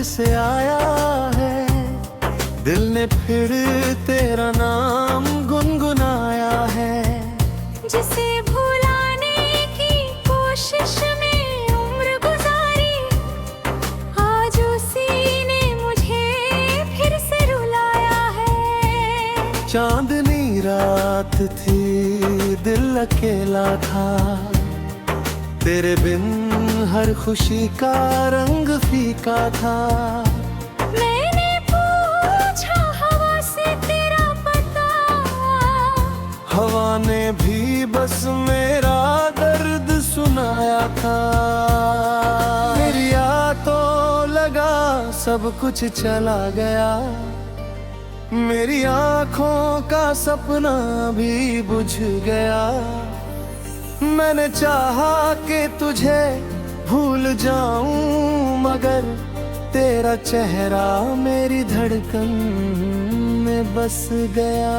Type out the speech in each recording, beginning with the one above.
से आया है, दिल ने फिर तेरा नाम गुनगुनाया है। जिसे भुलाने की कोशिश में उम्र गुजारी, आज उसी ने मुझे फिर से रुलाया है। चांदनी रात थी, दिल अकेला था, तेरे बिन हर खुशी का रंग फीका था। मैंने पूछा हवा से तेरा पता, हवा ने भी बस मेरा दर्द सुनाया था। मेरी तो लगा सब कुछ चला गया, मेरी आँखों का सपना भी बुझ गया। मैंने चाहा कि तुझे भूल जाऊं, मगर तेरा चेहरा मेरी धड़कन में बस गया।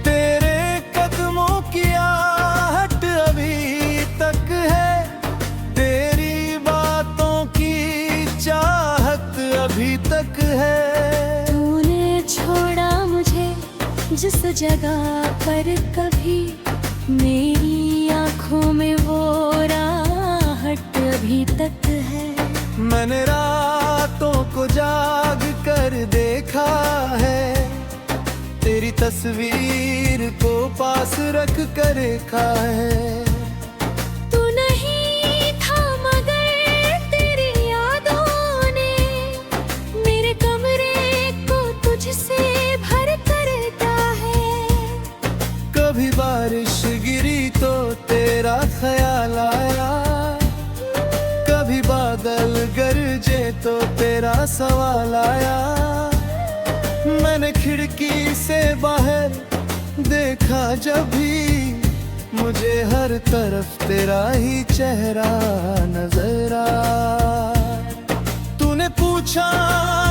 तेरे कदमों की आहट अभी तक है, तेरी बातों की चाहत अभी तक है। तूने छोड़ा मुझे जिस जगह पर कभी, मेरी आँखों में वो राहत अभी तक है। मैंने रातों को जाग कर देखा है, तेरी तस्वीर को पास रख कर देखा है। तू नहीं था मगर तेरी यादों ने मेरे कमरे को तुझसे भर कर दिया है। कभी बारिश गिरी तो तेरा ख्याल आया, कभी बादल गरजे तो तेरा सवाल आया। मैंने खिड़की से बाहर देखा जब भी, मुझे हर तरफ तेरा ही चेहरा नजर आया। तूने पूछा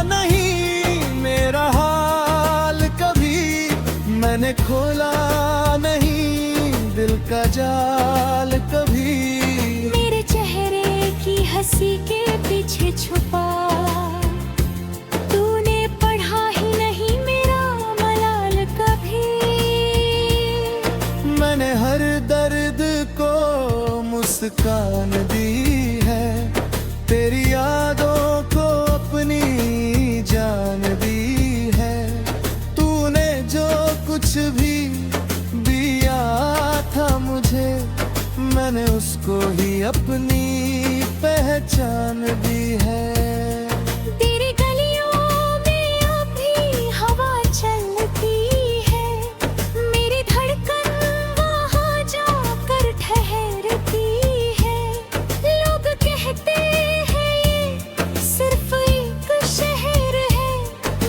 नहीं मेरा हाल कभी, मैंने खोला नहीं दिल का जाल कभी। मेरे चेहरे की हंसी के पीछे छुपा, तूने पढ़ा ही नहीं मेरा मलाल कभी। मैंने हर दर्द को मुस्कान दी है, तेरी यादों को अपनी जान दी है। तूने जो कुछ भी दिया था मुझे, मैंने उसको ही अपनी पहचान दी है। तेरी गलियों में अभी हवा चलती है, मेरी धड़कन वहाँ जाकर ठहरती है। लोग कहते हैं ये सिर्फ एक शहर है,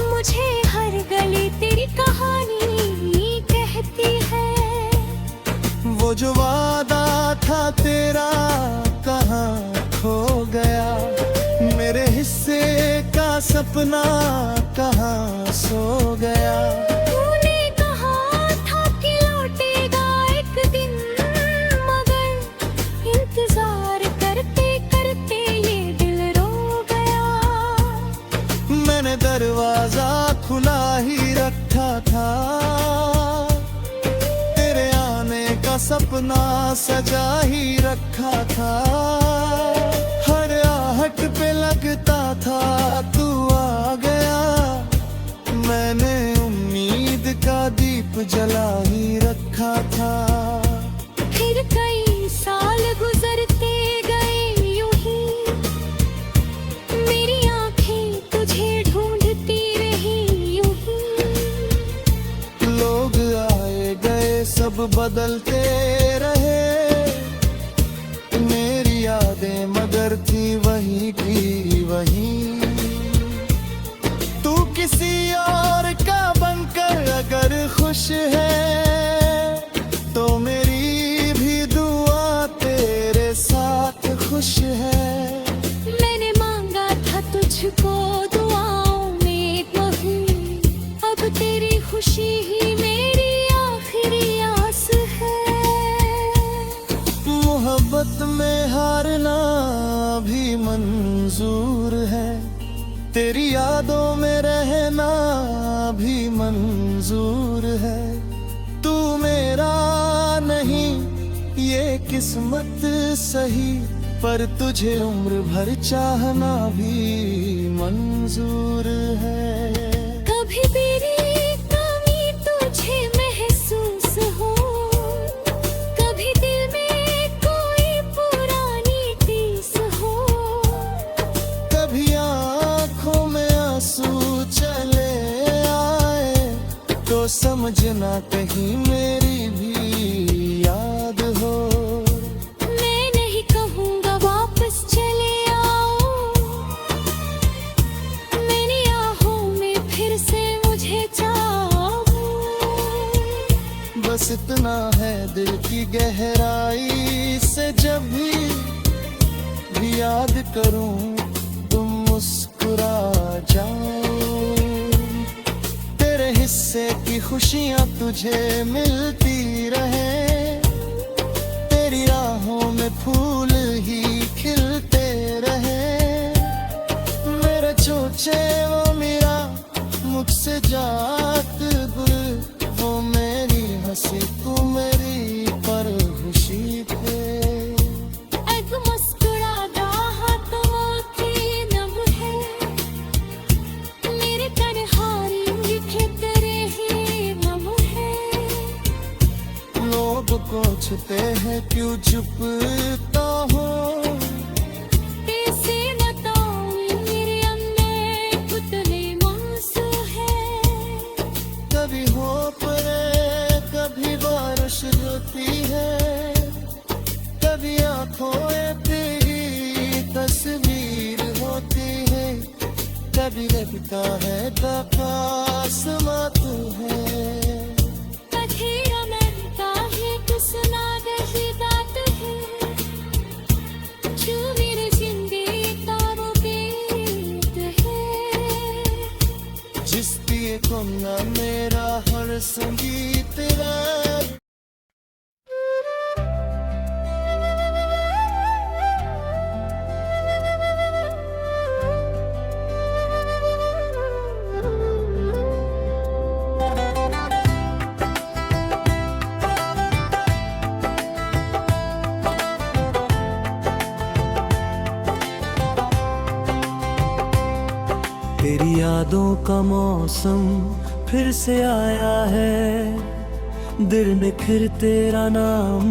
मुझे हर गली तेरी कहानी कहती है। वो जो वादा था तेरा कहाँ खो गया, मेरे हिस्से का सपना कहाँ सो गया। तूने कहा था कि लौटेगा एक दिन, मगर इंतजार करते करते ये दिल रो गया। मैंने दरवाजा खुला ही रखा था, तेरे आने का सपना सजा ही रखा था। हर आहट पे लगता था तू आ गया, मैंने उम्मीद का दीप जला ही रखा था। फिर कई साल गुजरते गए यूं ही, मेरी आंखें तुझे ढूंढती रही यूं ही। लोग आए गए सब बदलते रहे, मेरी यादें मगर थी वही की वही। तू किसी और का बनकर अगर खुश है, तो मेरी भी दुआ तेरे साथ खुश है। मैंने मांगा था तुझको दुआओं में, अब तेरी मंजूर है, तेरी यादों में रहना भी मंजूर है। तू मेरा नहीं ये किस्मत सही, पर तुझे उम्र भर चाहना भी मंजूर है। कभी मेरी कमी तुझे महसूस हो, कभी दिल में कोई पुरानी टीस हो, कभी आँखों में आंसू चले आए, तो समझना कहीं मेरी भी याद हो। मैं नहीं कहूँगा वापस चले आओ, मेरी आहों में फिर से मुझे चाहो। बस इतना है दिल की गहराई से, जब भी याद करूं तुम मुस्कुरा जाओ। तेरे हिस्से की खुशियां तुझे मिलती रहे, तेरी राहों में फूल ही खिलते रहे। मेरे चोचे वो मेरा मुझसे जात गुल, वो मेरी हंसी तू मेरी पर खुशी पे। एक मुस्कुराता हाथों की नम है, मेरे तन्हाई लिखे तेरे ही नम है। लोग पूछते हैं क्यों चुपता हो, कैसे बताऊं मेरे अंदर कितने मांसू है। कभी हो परे कभी बारिश होती है, कभी आंखों में तेरी तस्वीर होती है, कभी लगता है आसमां तू है। बथेरा मनता है तू सुना गही बात है, जो मेरे जिंदगी तारों पे है। जिस दिए को ना मेरा हर संगीत तेरा। तेरी यादों का मौसम फिर से आया है, दिल में फिर तेरा नाम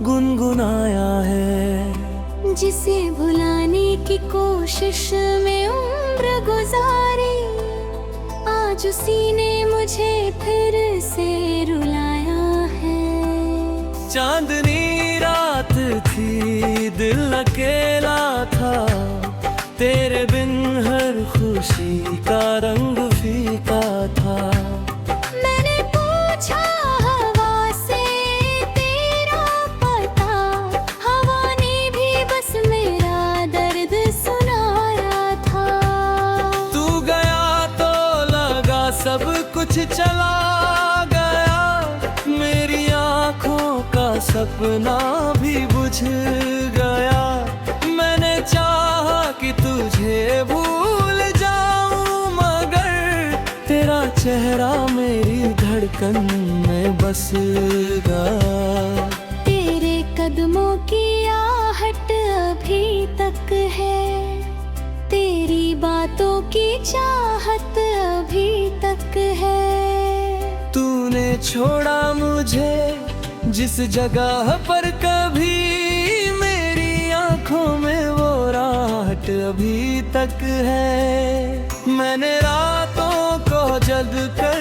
गुनगुनाया है। जिसे भुलाने की कोशिश में उम्र गुजारी, आज उसी ने मुझे फिर से रुलाया है। चांदनी रात थी दिल अकेला था, तेरे बिन हर खुशी का रंग फीका था। मैंने पूछा हवा से तेरा पता, हवा ने भी बस मेरा दर्द सुनाया था। तू गया तो लगा सब कुछ चला गया, मेरी आँखों का सपना भी बुझ गया। मैंने चाहा कि तुझे भूल जाऊं, मगर तेरा चेहरा मेरी धड़कन में बस गया। तेरे कदमों की आहट अभी तक है, तेरी बातों की चाहत अभी तक है। तूने छोड़ा मुझे जिस जगह पर, कभी मेरी आंखों में वो राहत अभी तक है। मैंने रातों को जग कर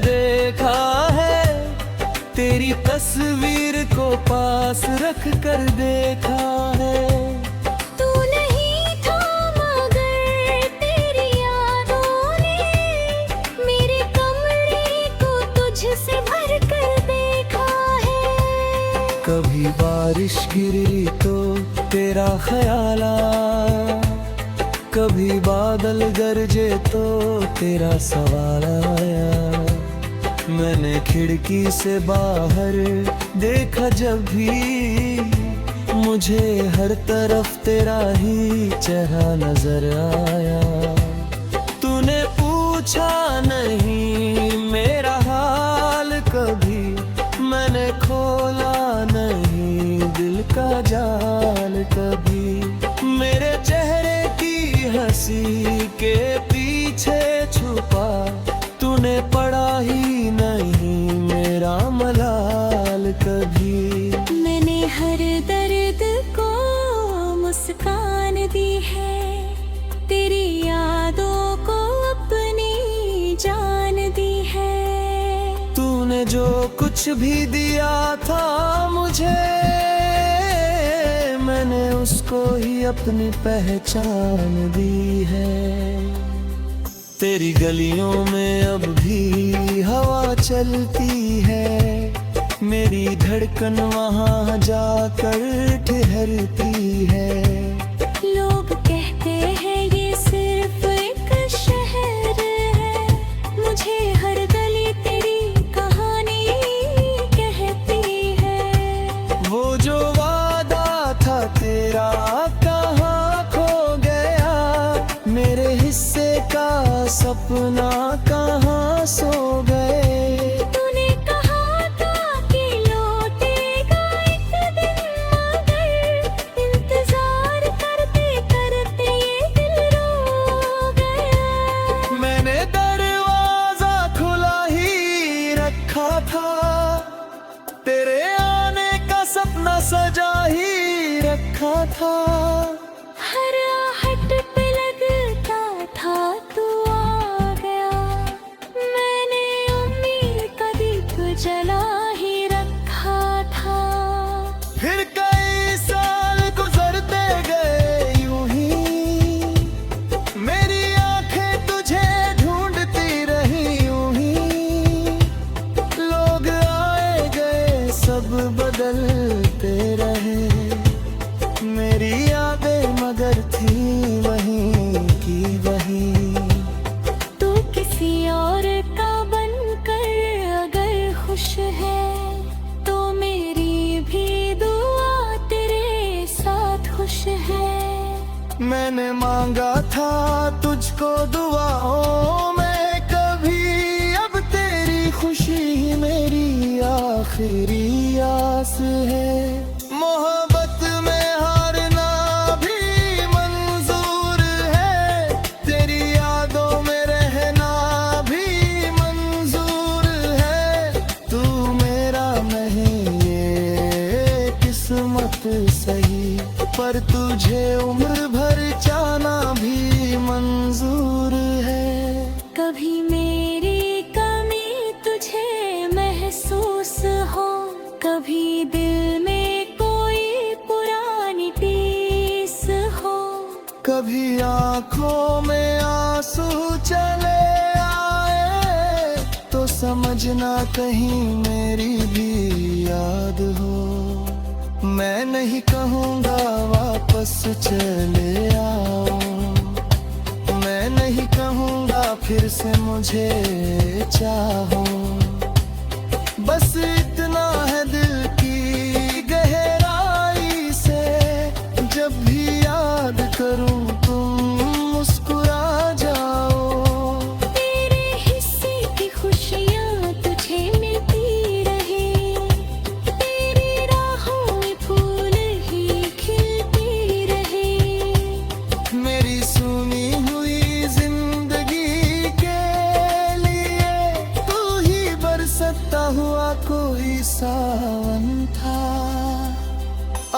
देखा है, तेरी तस्वीर को पास रख कर देखा है। तू नहीं था मगर तेरी यादों ने मेरे कमरे को तुझसे भर कर देखा है। कभी बारिश गिरी तो तेरा ख्याल आया, कभी बादल गरजे तो तेरा सवाल आया। मैंने खिड़की से बाहर देखा जब भी, मुझे हर तरफ तेरा ही चेहरा नजर आया। तूने पूछा नहीं मेरा हाल कभी, मैंने खोला नहीं दिल का जाल कभी। मेरे चेहरे की हंसी के पीछे छुपा, तूने पढ़ा ही नहीं मेरा मलाल कभी। मैंने हर दर्द को मुस्कान दी है, तेरी यादों को अपनी जान दी है। तूने जो कुछ भी दिया था मुझे, मैंने उसको ही अपनी पहचान दी है। तेरी गलियों में अब भी हवा चलती है, मेरी धड़कन वहाँ जाकर ठहरती है। लोग कहते हैं ये सिर्फ एक शहर है, मुझे हर गली तेरी कहानी कहती है। वो जो वादा था तेरा कहाँ खो गया, मेरे हिस्से का सपना कहाँ सो गए। तूने कहा था कि लौटेगा एक दिन, मगर इंतजार करते करते ये दिल रो गया। मैंने दरवाजा खुला ही रखा था, तेरे आने का सपना सजा ही रखा था। हर आहट पे लगता था तू आ गया, मैंने उम्मीद का दीप जला ही रखा था। फिर कई साल गुजरते गए यूं ही, मेरी आंखें तुझे ढूंढती रही यूं ही। लोग आए गए सब बदलते रहे, मेरी यादें मगर थी वहीं की वहीं। तू किसी और का बनकर अगर खुश है, तो मेरी भी दुआ तेरे साथ खुश है। मैंने मांगा था तुझको दुआओं में कभी, अब तेरी खुशी ही मेरी आखिरी आस है। मोहब्बत में हारना भी मंजूर है, तेरी यादों में रहना भी मंजूर है। तू मेरा नहीं ये किस्मत सही, पर तुझे उम्र भर जाना भी मंजूर है। कभी मेरी कमी तुझे महसूस हो, कभी दिल में कोई पुरानी टीस हो, कभी आंखों में आंसू चले आए, तो समझना कहीं मेरी भी याद हो। मैं नहीं कहूँगा वापस चले आओ, मैं नहीं कहूँगा फिर से मुझे चाहो। बस इतना है दिल की गहराई से, जब भी याद करूँ तुम मुस्कुरा जाओ। तेरे हिस्से की खुशियाँ तुझे मिलती रहे, तेरी राहों में फूल ही खिलती रहे। मेरी सुनी हुई जिंदगी के लिए तू ही बरसता हुआ कोई सावन था।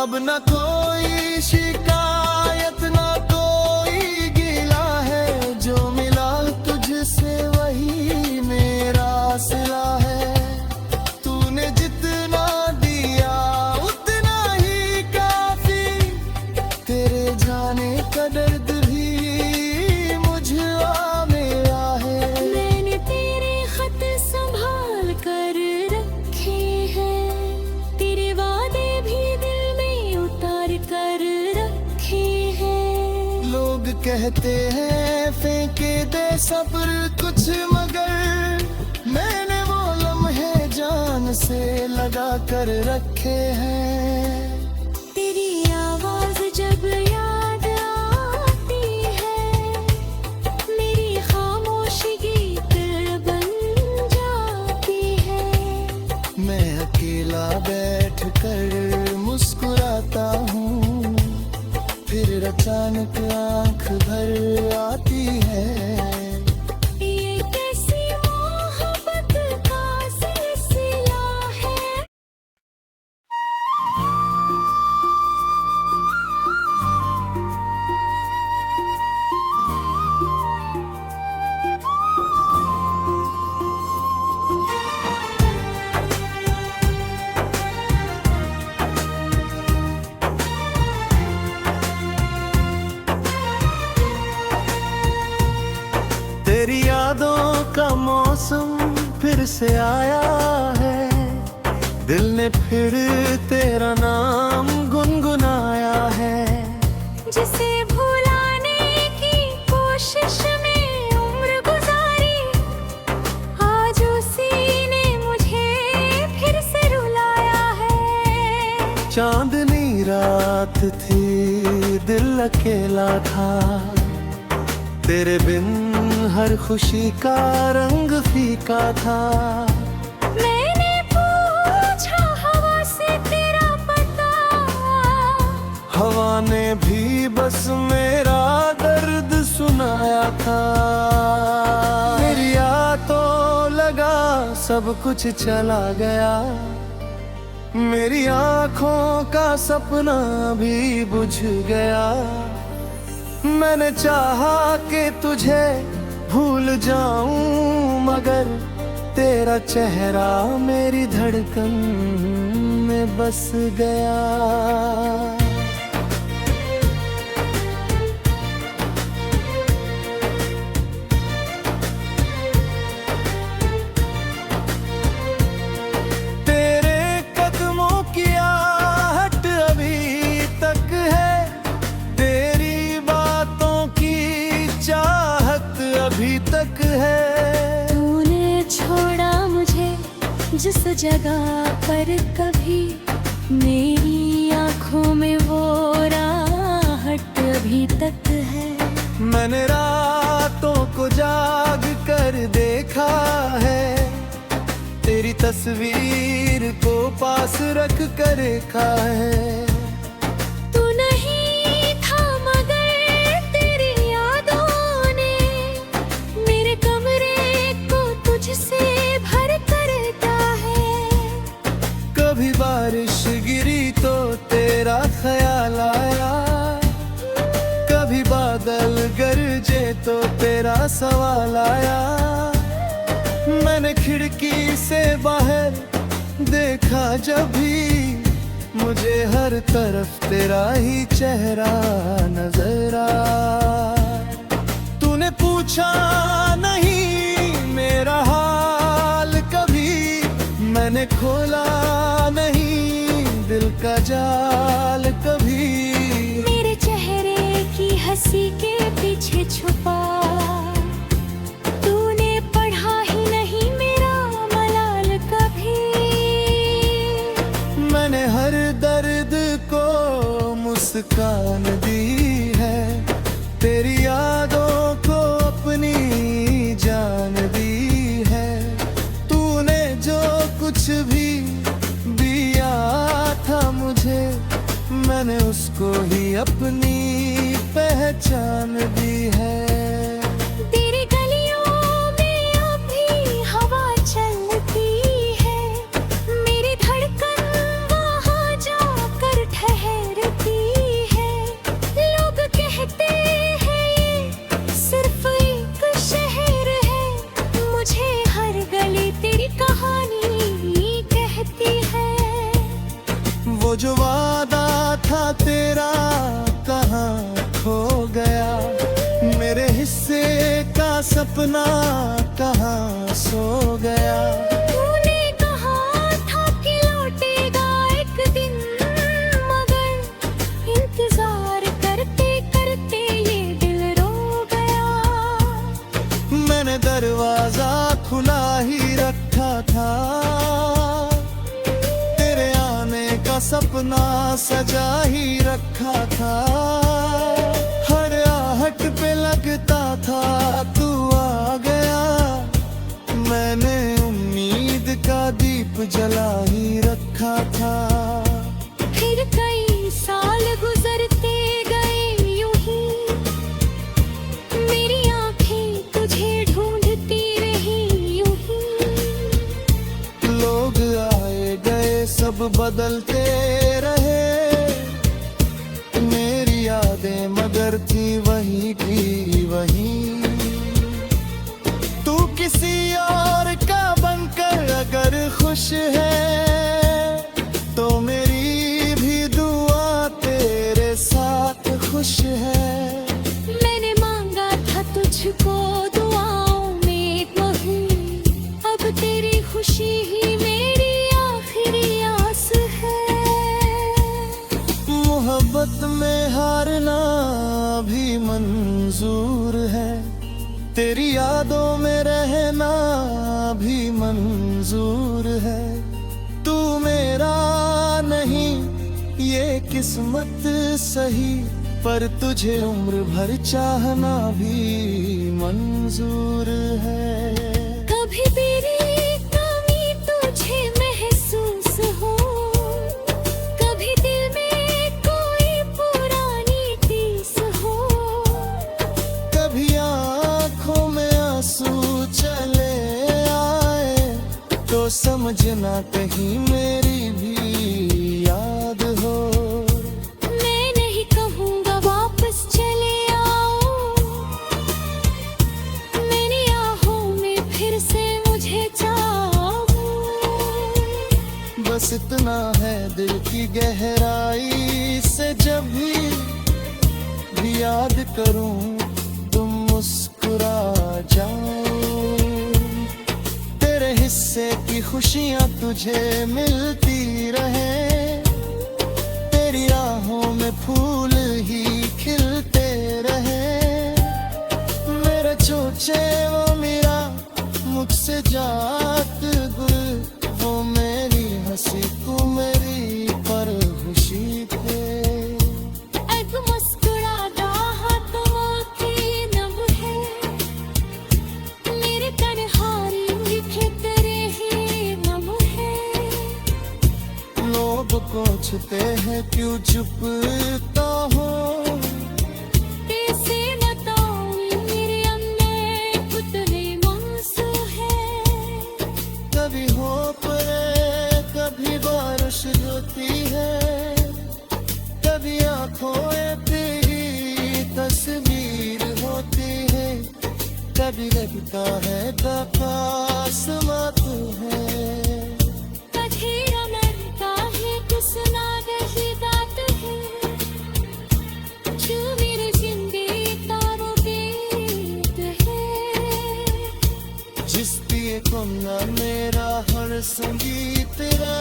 अब न कोई शिकायत न कोई गिला है, जो मिला तुझसे वही मेरा सिला है। तूने जितना दिया उतना ही काफी, तेरे जाने का दर्द भी मुझे मेरा है। मैंने तेरे खत संभाल कर रखे हैं, तेरे वादे भी दिल में उतार कर रखे हैं। लोग कहते हैं फेंके दे सब्र कुछ, मगर मैंने वो लम्हे जान से लगा कर रखे हैं। तेरी जब याद आती है, मेरी खामोशी गीत बन जाती है। मैं अकेला बैठ कर मुस्कुराता हूँ, फिर अचानक आंख भर आती है। ये कैसी मोहब्बत का सिलसिला है। तेरी यादों का मौसम फिर से आया है, दिल ने फिर तेरा नाम गुनगुनाया है। जिसे भुलाने की कोशिश में उम्र गुजारी, आज उसी ने मुझे फिर से रुलाया है। चांदनी रात थी, दिल अकेला था, तेरे बिन हर खुशी का रंग फीका था। मैंने पूछा हवा से तेरा पता, हवा ने भी बस मेरा दर्द सुनाया था। मेरी तो लगा सब कुछ चला गया, मेरी आँखों का सपना भी बुझ गया। मैंने चाहा कि तुझे भूल जाऊं, मगर तेरा चेहरा मेरी धड़कन में बस गया। तेरे कदमों की आहट अभी तक है, तेरी बातों की चाहत अभी तक है। तूने छोड़ा मुझे जिस जगह पर कभी, मेरी आँखों में वो राहत अभी तक है। मैंने रातों को जाग कर देखा है, तेरी तस्वीर को पास रख कर देखा है। तू नहीं था मगर तेरी यादों ने मेरे कमरे को तुझसे भर कर दिया है। कभी बारिश गिरी तो तेरा ख्याल आया, कभी बादल गरजे तो तेरा सवाल आया। मैंने खिड़की से बाहर देखा जब भी, मुझे हर तरफ तेरा ही चेहरा नजर आया। तूने पूछा नहीं मेरा हाल कभी, मैंने खोला नहीं दिल का जाल कभी। मेरे चेहरे की हंसी के पीछे छुपा, तूने पढ़ा ही नहीं मेरा मलाल कभी। मैंने हर दर्द को मुस्कान दी है, तेरी यादों को अपनी जान दी है। तूने जो कुछ भी दिया था मुझे, मैंने उसको ही अपनी पहचान दी है। तेरी गलियों में अभी हवा चलती है, मेरी धड़कन वहाँ जाकर ठहरती है। लोग कहते हैं ये सिर्फ एक शहर है, मुझे हर गली तेरी कहानी कहती है। वो जो वादा था तेरा कहाँ खो गया, मेरे हिस्से का सपना कहाँ सो गया। तूने कहा था कि लौटेगा एक दिन, मगर इंतजार करते करते ये दिल रो गया। मैंने दरवाजा खुला ही रखा था, तेरे आने का का सपना सजा ही रखा था। हर आहट पे लगता था तू आ गया, मैंने उम्मीद का दीप जला ही रखा था। फिर कई साल गुजरते गए यूं ही, मेरी आंखें तुझे ढूंढती रही यूं ही। लोग आए गए सब बदलते रहे, मेरी यादें मगर थी वही की वही। तू किसी और का बनकर अगर खुश है, तो मेरी भी दुआ तेरे साथ खुश है। मैंने मांगा था तुझको दुआओं में कभी, अब तेरी खुशी ही मेरी आखिरी आस है। मोहब्बत में हारना भी मंजूर है, तेरी यादों में रहना भी मंजूर है। तू मेरा नहीं ये किस्मत सही, पर तुझे उम्र भर चाहना भी मंजूर है। कभी मेरी कमी तुझे महसूस हो, कभी दिल में कोई पुरानी टीस हो, कभी आँखों में आंसू चले आए, तो समझना कहीं मेरी भी याद हो। मैं नहीं कहूँगा वापस चले आओ, मेरी आहों में फिर से मुझे चाहो। बस इतना है दिल की गहराई से, जब भी याद करूं तुम मुस्कुरा जाओ। तेरे हिस्से की खुशियां तुझे मिलती रहे, तेरी राहों में फूल ही खिलते रहे। मेरे चोचे वो मेरा मुझसे जात गुल, वो मेरी हंसी तू मेरी पर खुशी थे। अब मुस्कुराता हाथों की नम है, मेरे तन्हारी लिखे तेरे ही नम है। लोग पूछते हैं क्यों चुपता हो, कैसे बताऊं मेरे अंदर कितने आंसू है। कभी हो परे कभी बारिश होती है, कभी आंखों तेरी तस्वीर होती है, कभी लगता है आसमां तू है। बथेरा मरता है किसना रही बात है, जो मेरे जिंदगी तारों गीत है। जिस दिए को ना मेरा हर संगीत तेरा।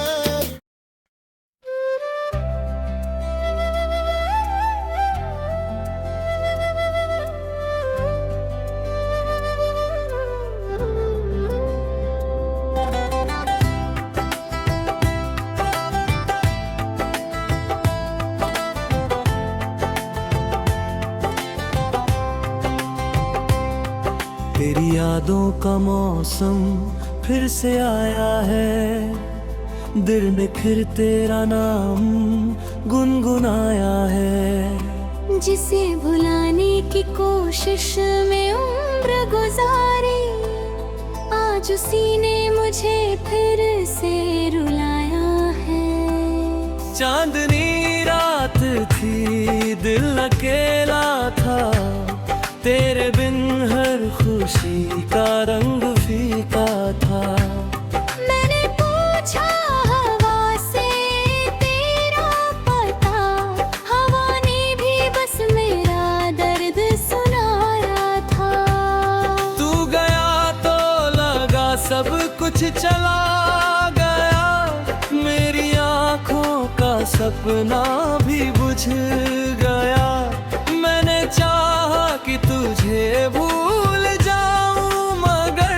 तेरी यादों का मौसम फिर से आया है, दिल में फिर तेरा नाम गुनगुनाया है। जिसे भुलाने की कोशिश में उम्र गुजारी, आज उसी ने मुझे फिर से रुलाया है। चांदनी रात थी दिल अकेला था, तेरे बिन हर खुशी का रंग फीका था। मैंने पूछा हवा से तेरा पता, हवा ने भी बस मेरा दर्द सुनाया था। तू गया तो लगा सब कुछ चला गया, मेरी आँखों का सपना भी बुझ गया। मैंने चाहा कि तुझे भूल जाऊं, मगर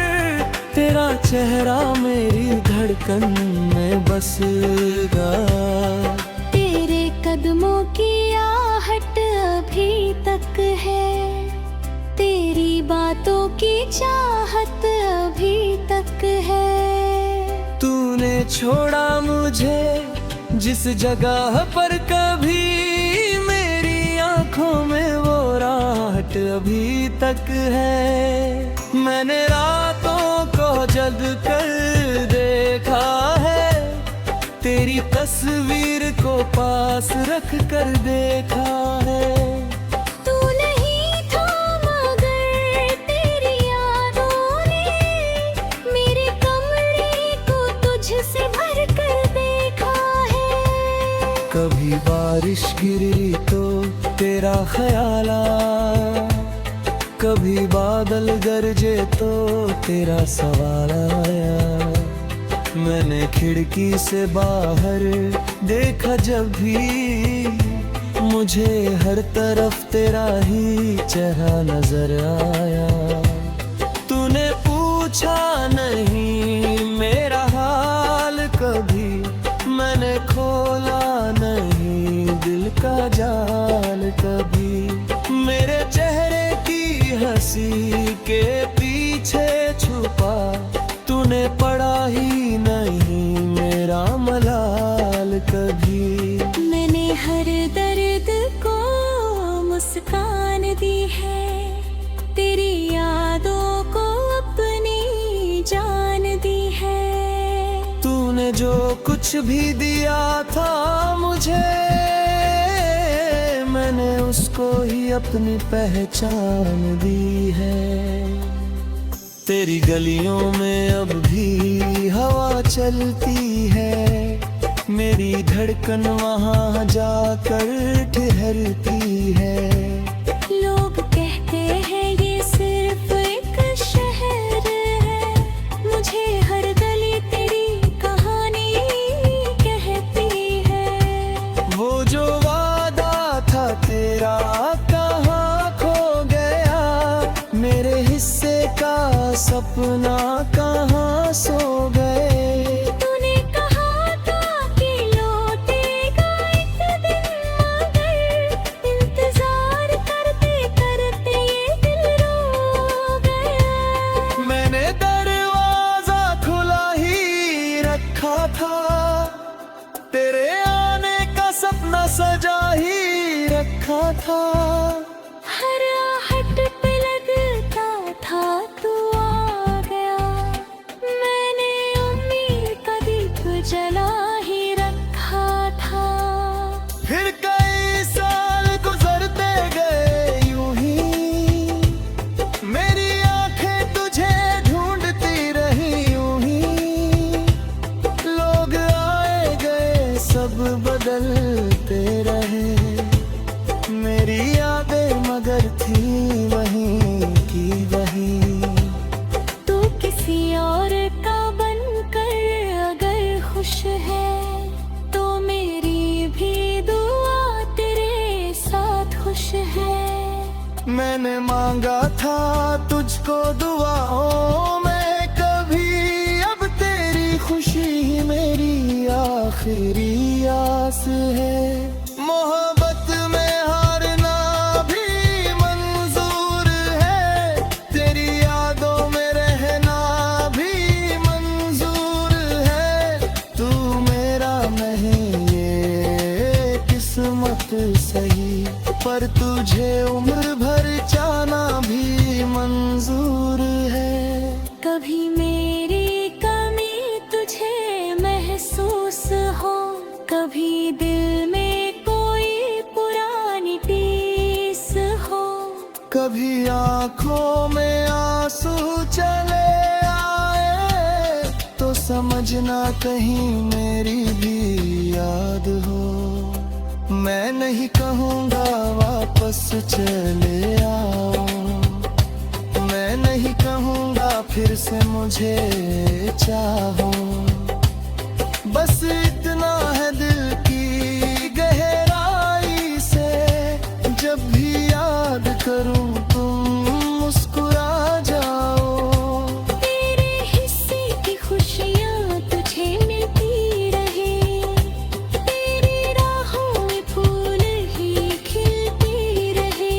तेरा चेहरा मेरी धड़कन में बस गया। तक है, तेरी बातों की चाहत अभी तक है। तूने छोड़ा मुझे जिस जगह पर कभी, मेरी आंखों में वो राहत अभी तक है। मैंने रातों को जग कर देखा है, तेरी तस्वीर को पास रख कर देखा है। तू नहीं था मगर तेरी यादों ने मेरे कमरे को तुझसे भर कर देखा है। कभी बारिश गिरी तो तेरा ख्याल आया, कभी बादल गरजे तो तेरा सवाल आया। मैंने खिड़की से बाहर देखा जब भी, मुझे हर तरफ तेरा ही चेहरा नजर आया। तूने पूछा नहीं मेरा हाल कभी, मैंने खोला नहीं दिल का जाल कभी। मेरे चेहरे की हंसी के पीछे छुपा, तूने पढ़ा ही नहीं मेरा मलाल कभी। मैंने हर दर्द को मुस्कान दी है, तेरी यादों को अपनी जान दी है। तूने जो कुछ भी दिया था मुझे, मैंने उसको ही अपनी पहचान दी है। तेरी गलियों में अब भी हवा चलती है, मेरी धड़कन वहाँ जाकर ठहरती है। लोग कहते हैं ये सिर्फ एक शहर है, मुझे हर गली तेरी कहानी कहती है। वो जो वादा था तेरा कहाँ खो गया, मेरे हिस्से का सपना कहाँ सो गए। तूने कहा था कि लौटेगा एक दिन, मगर इंतजार करते करते ये दिल रो गया। मैंने दरवाजा खुला ही रखा था, तेरे आने का सपना सजा ही रखा था। हर आहट पे लगता था तू आ गया, मैंने उम्मीद का दीप जला ही रखा था। फिर कई साल गुजरते गए यूं ही, मेरी आंखें तुझे ढूंढती रही यूं ही। लोग आए गए सब बदलते रहे, मेरी यादें मगर थी वहीं की वहीं। तू किसी और का बनकर अगर खुश है, तो मेरी भी दुआ तेरे साथ खुश है। मैंने मांगा था तुझको दुआओं में कभी, अब तेरी खुशी ही मेरी आखिरी आस है। मोहब्बत में हारना भी मंजूर है, तेरी यादों में रहना भी मंजूर है। तू मेरा नहीं ये किस्मत सही, पर तुझे उम्र भर जाना भी मंजूर है। कभी मेरी कमी तुझे महसूस हो, कभी दिल में कोई पुरानी टीस हो, कभी आंखों में आंसू चले आए, तो समझना कहीं मेरी भी याद हो। मैं नहीं कहूँगा वापस चले आओ, मैं नहीं कहूँगा फिर से मुझे चाहो। बस इतना है दिल की गहराई से, जब भी याद करूँ तुम मुस्कुरा जाओ। तेरे हिस्से की खुशियाँ तुझे मिलती रहे, तेरी राहों में फूल ही खिलते रहे।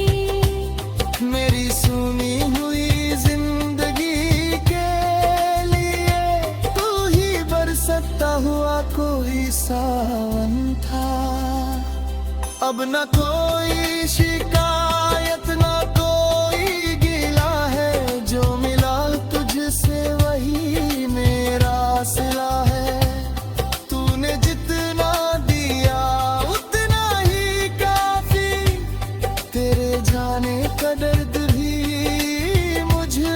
था। अब न कोई शिकायत न कोई गिला है, जो मिला तुझसे वही मेरा सिला है। तूने जितना दिया उतना ही काफी, तेरे जाने का दर्द भी मुझे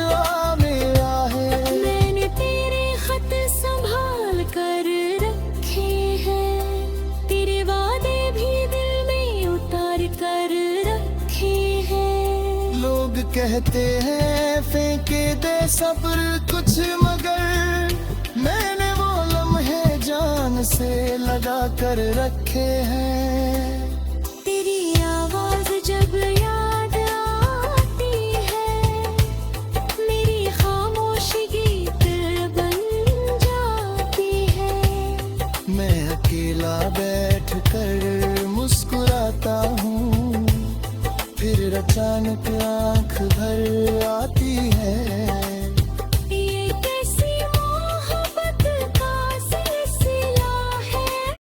मेरा है। मैंने तेरे खत संभाल कर रखे हैं, तेरे वादे भी दिल में उतार कर रखे हैं। लोग कहते हैं फेंके दे सब्र कुछ, मगर मैंने वो लम्हे जान से लगा कर रखे हैं। तेरी आवाज जब याद आती है, मेरी खामोशी गीत बन जाती है। मैं अकेला बैठ कर मुस्कुराता हूँ, फिर अचानक आंख भर आती है।